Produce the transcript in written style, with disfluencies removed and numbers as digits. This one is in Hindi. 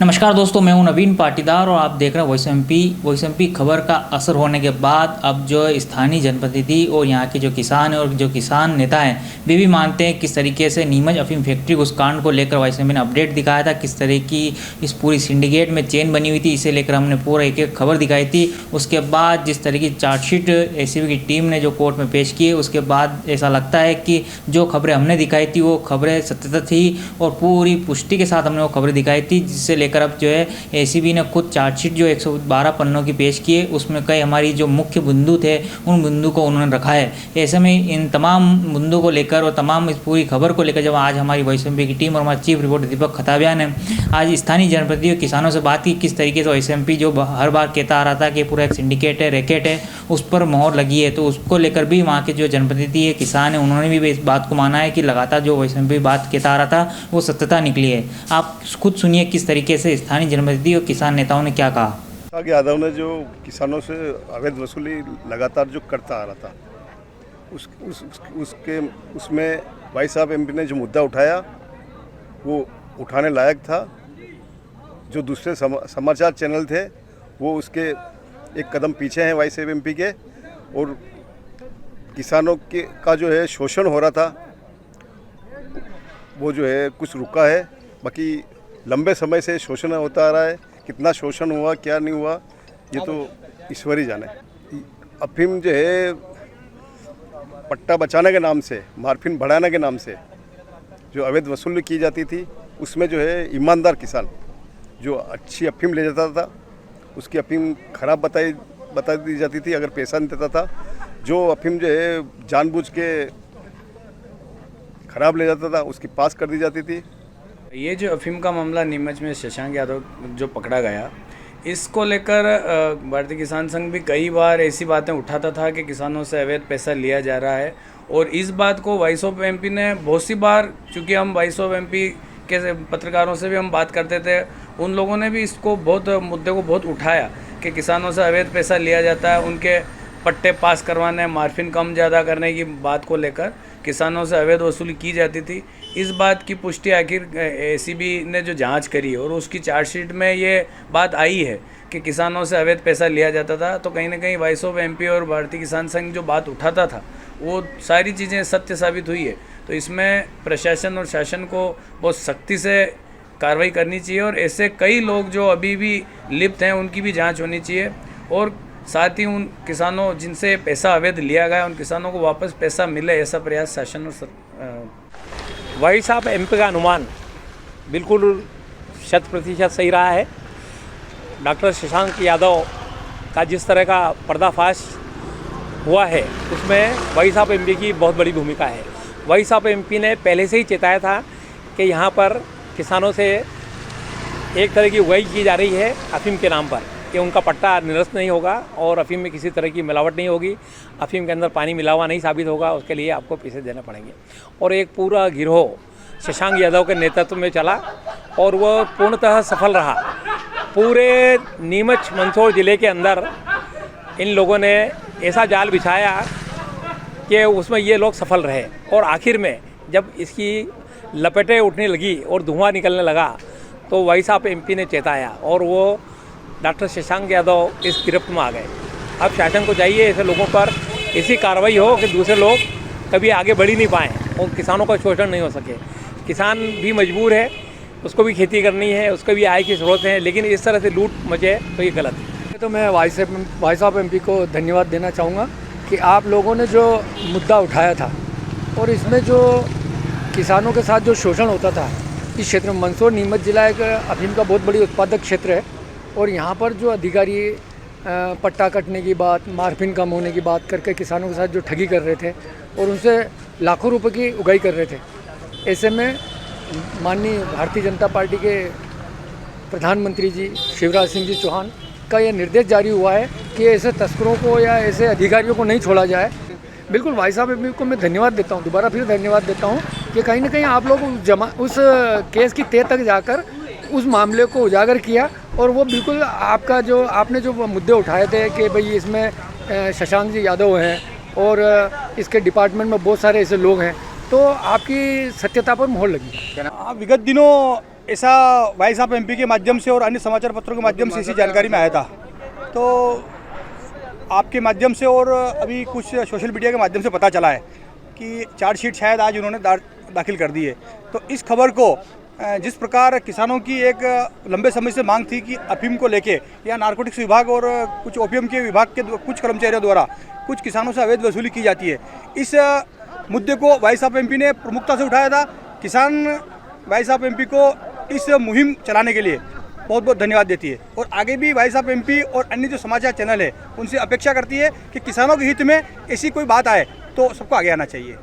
नमस्कार दोस्तों, मैं हूं नवीन पाटीदार और आप देख रहे हैं वॉइस एमपी खबर का असर होने के बाद अब जो स्थानीय जनप्रतिनिधि और यहाँ के जो किसान हैं और जो किसान नेता हैं वे भी मानते हैं किस तरीके से नीमच अफीम फैक्ट्री उस कांड को लेकर वॉइस एमपी ने अपडेट दिखाया था, किस तरह की इस पूरी सिंडिकेट में चेन बनी हुई थी, इसे लेकर हमने पूरा एक एक खबर दिखाई थी। उसके बाद जिस तरह की चार्जशीट एसीबी की टीम ने जो कोर्ट में पेश की, उसके बाद ऐसा लगता है कि जो खबरें हमने दिखाई थी वो खबरें सत्यता थी और पूरी पुष्टि के साथ हमने वो खबरें दिखाई थी, जिससे लेकर अब जो है एसीबी ने खुद चार्जशीट जो 112 पन्नों की पेश की है उसमें कई हमारी जो मुख्य बिंदु थे उन बिंदु को उन्होंने रखा है। ऐसे में इन तमाम बिंदुओं को लेकर और तमाम इस पूरी खबर को लेकर जब आज हमारी वॉइस एमपी की टीम और हमारे चीफ रिपोर्टर दीपक खताबिया ने आज स्थानीय जनप्रतिनिधियों किसानों से बात की, किस तरीके से वॉइस एमपी जो हर बार कहता आ रहा था कि पूरा एक सिंडिकेट है, रैकेट है, उस पर मोहर लगी है, तो उसको लेकर भी वहाँ के जो जनप्रतिनिधि है, किसान है, उन्होंने भी इस बात को माना है कि लगातार जो वॉइस एमपी बात कहता आ रहा था वो सत्यता निकली है। आप खुद सुनिए किस तरीके से स्थानीय जनप्रतिनिधि और किसान नेताओं ने क्या कहा। यादव ने जो किसानों से अवैध वसूली लगातार जो करता आ रहा था उसमें भाई साहब एमपी ने जो मुद्दा उठाया वो उठाने लायक था। जो दूसरे समाचार चैनल थे वो उसके एक कदम पीछे हैं वाई साहब एमपी के, और किसानों के का जो है शोषण हो रहा था वो जो है कुछ रुका है। बाकी लंबे समय से शोषण होता आ रहा है, कितना शोषण हुआ क्या नहीं हुआ ये तो ईश्वर ही जाने। अफीम जो है पट्टा बचाने के नाम से, मार्फिन बढ़ाने के नाम से जो अवैध वसूली की जाती थी उसमें जो है ईमानदार किसान जो अच्छी अफीम ले जाता था उसकी अफीम खराब बता दी जाती थी अगर पैसा नहीं देता था। जो अफीम जो है जानबूझ के खराब ले जाता था उसकी पास कर दी जाती थी। ये जो अफीम का मामला नीमच में शशांक यादव जो पकड़ा गया, इसको लेकर भारतीय किसान संघ भी कई बार ऐसी बातें उठाता था कि किसानों से अवैध पैसा लिया जा रहा है, और इस बात को वॉइस ऑफ एमपी ने बहुत सी बार, चूँकि हम वॉइस ऑफ एमपी के पत्रकारों से भी हम बात करते थे, उन लोगों ने भी इसको मुद्दे को बहुत उठाया कि किसानों से अवैध पैसा लिया जाता है, उनके पट्टे पास करवाने, मार्फिन कम ज़्यादा करने की बात को लेकर किसानों से अवैध वसूली की जाती थी। इस बात की पुष्टि आखिर एसीबी ने जो जांच करी और उसकी चार्जशीट में ये बात आई है कि किसानों से अवैध पैसा लिया जाता था, तो कहीं ना कहीं वॉइस ऑफ एमपी और भारतीय किसान संघ जो बात उठाता था वो सारी चीज़ें सत्य साबित हुई है। तो इसमें प्रशासन और शासन को बहुत सख्ती से कार्रवाई करनी चाहिए, और ऐसे कई लोग जो अभी भी लिप्त हैं उनकी भी जाँच होनी चाहिए, और साथ ही उन किसानों जिनसे पैसा अवैध लिया गया उन किसानों को वापस पैसा मिले, ऐसा प्रयास शासन और वही साहब एमपी का अनुमान बिल्कुल 100% सही रहा है। डॉक्टर शशांक यादव का जिस तरह का पर्दाफाश हुआ है उसमें वही साहब एमपी की बहुत बड़ी भूमिका है। वही साहब एमपी ने पहले से ही चेताया था कि यहाँ पर किसानों से एक तरह की उगाई की जा रही है अफीम के नाम पर, कि उनका पट्टा निरस्त नहीं होगा और अफीम में किसी तरह की मिलावट नहीं होगी, अफीम के अंदर पानी मिला हुआ नहीं साबित होगा, उसके लिए आपको पैसे देने पड़ेंगे। और एक पूरा गिरोह शशांक यादव के नेतृत्व में चला और वह पूर्णतः सफल रहा। पूरे नीमच मंदसौर ज़िले के अंदर इन लोगों ने ऐसा जाल बिछाया कि उसमें ये लोग सफल रहे, और आखिर में जब इसकी लपेटें उठने लगी और धुआं निकलने लगा तो वही साहब एमपी ने चेताया और वो डॉक्टर शशांक यादव इस गिरफ्त में आ गए। अब शासन को चाहिए ऐसे लोगों पर ऐसी कार्रवाई हो कि दूसरे लोग कभी आगे बढ़ ही नहीं पाएँ और किसानों का शोषण नहीं हो सके। किसान भी मजबूर है, उसको भी खेती करनी है, उसको भी आय की ज़रूरत है, लेकिन इस तरह से लूट मचे तो ये गलत है। तो मैं भाई साहब एमपी को धन्यवाद देना चाहूँगा कि आप लोगों ने जो मुद्दा उठाया था और इसमें जो किसानों के साथ जो शोषण होता था इस क्षेत्र में, मंदसौर नीमच जिला एक अफीम का बहुत बड़ी उत्पादक क्षेत्र है, और यहाँ पर जो अधिकारी पट्टा कटने की बात, मार्फिन कम होने की बात करके किसानों के साथ जो ठगी कर रहे थे और उनसे लाखों रुपए की उगाई कर रहे थे, ऐसे में माननीय भारतीय जनता पार्टी के प्रधानमंत्री जी शिवराज सिंह जी चौहान का ये निर्देश जारी हुआ है कि ऐसे तस्करों को या ऐसे अधिकारियों को नहीं छोड़ा जाए। बिल्कुल भाई साहब एमपी को मैं धन्यवाद देता हूँ, दोबारा फिर धन्यवाद देता हूँ कि कहीं ना कहीं आप लोग उस केस की तह तक जाकर उस मामले को उजागर किया, और वो बिल्कुल आपका जो आपने जो मुद्दे उठाए थे कि भाई इसमें शशांक जी यादव हैं और इसके डिपार्टमेंट में बहुत सारे ऐसे लोग हैं, तो आपकी सत्यता पर मोहर लगी। विगत दिनों ऐसा भाई साहब एमपी के माध्यम से और अन्य समाचार पत्रों के माध्यम से इसी जानकारी में आया था, तो आपके माध्यम से और अभी कुछ सोशल मीडिया के माध्यम से पता चला है कि चार्जशीट शायद आज उन्होंने दाखिल कर दी है। तो इस खबर को जिस प्रकार किसानों की एक लंबे समय से मांग थी कि अफीम को लेके या नारकोटिक्स विभाग और कुछ ओपीएम के विभाग के कुछ कर्मचारियों द्वारा कुछ किसानों से अवैध वसूली की जाती है, इस मुद्दे को भाई साहब एमपी ने प्रमुखता से उठाया था। किसान भाई साहब एमपी को इस मुहिम चलाने के लिए बहुत बहुत धन्यवाद देती है और आगे भी भाई साहब एमपी और अन्य जो समाचार चैनल है उनसे अपेक्षा करती है कि किसानों के हित में ऐसी कोई बात आए तो सबको आगे आना चाहिए।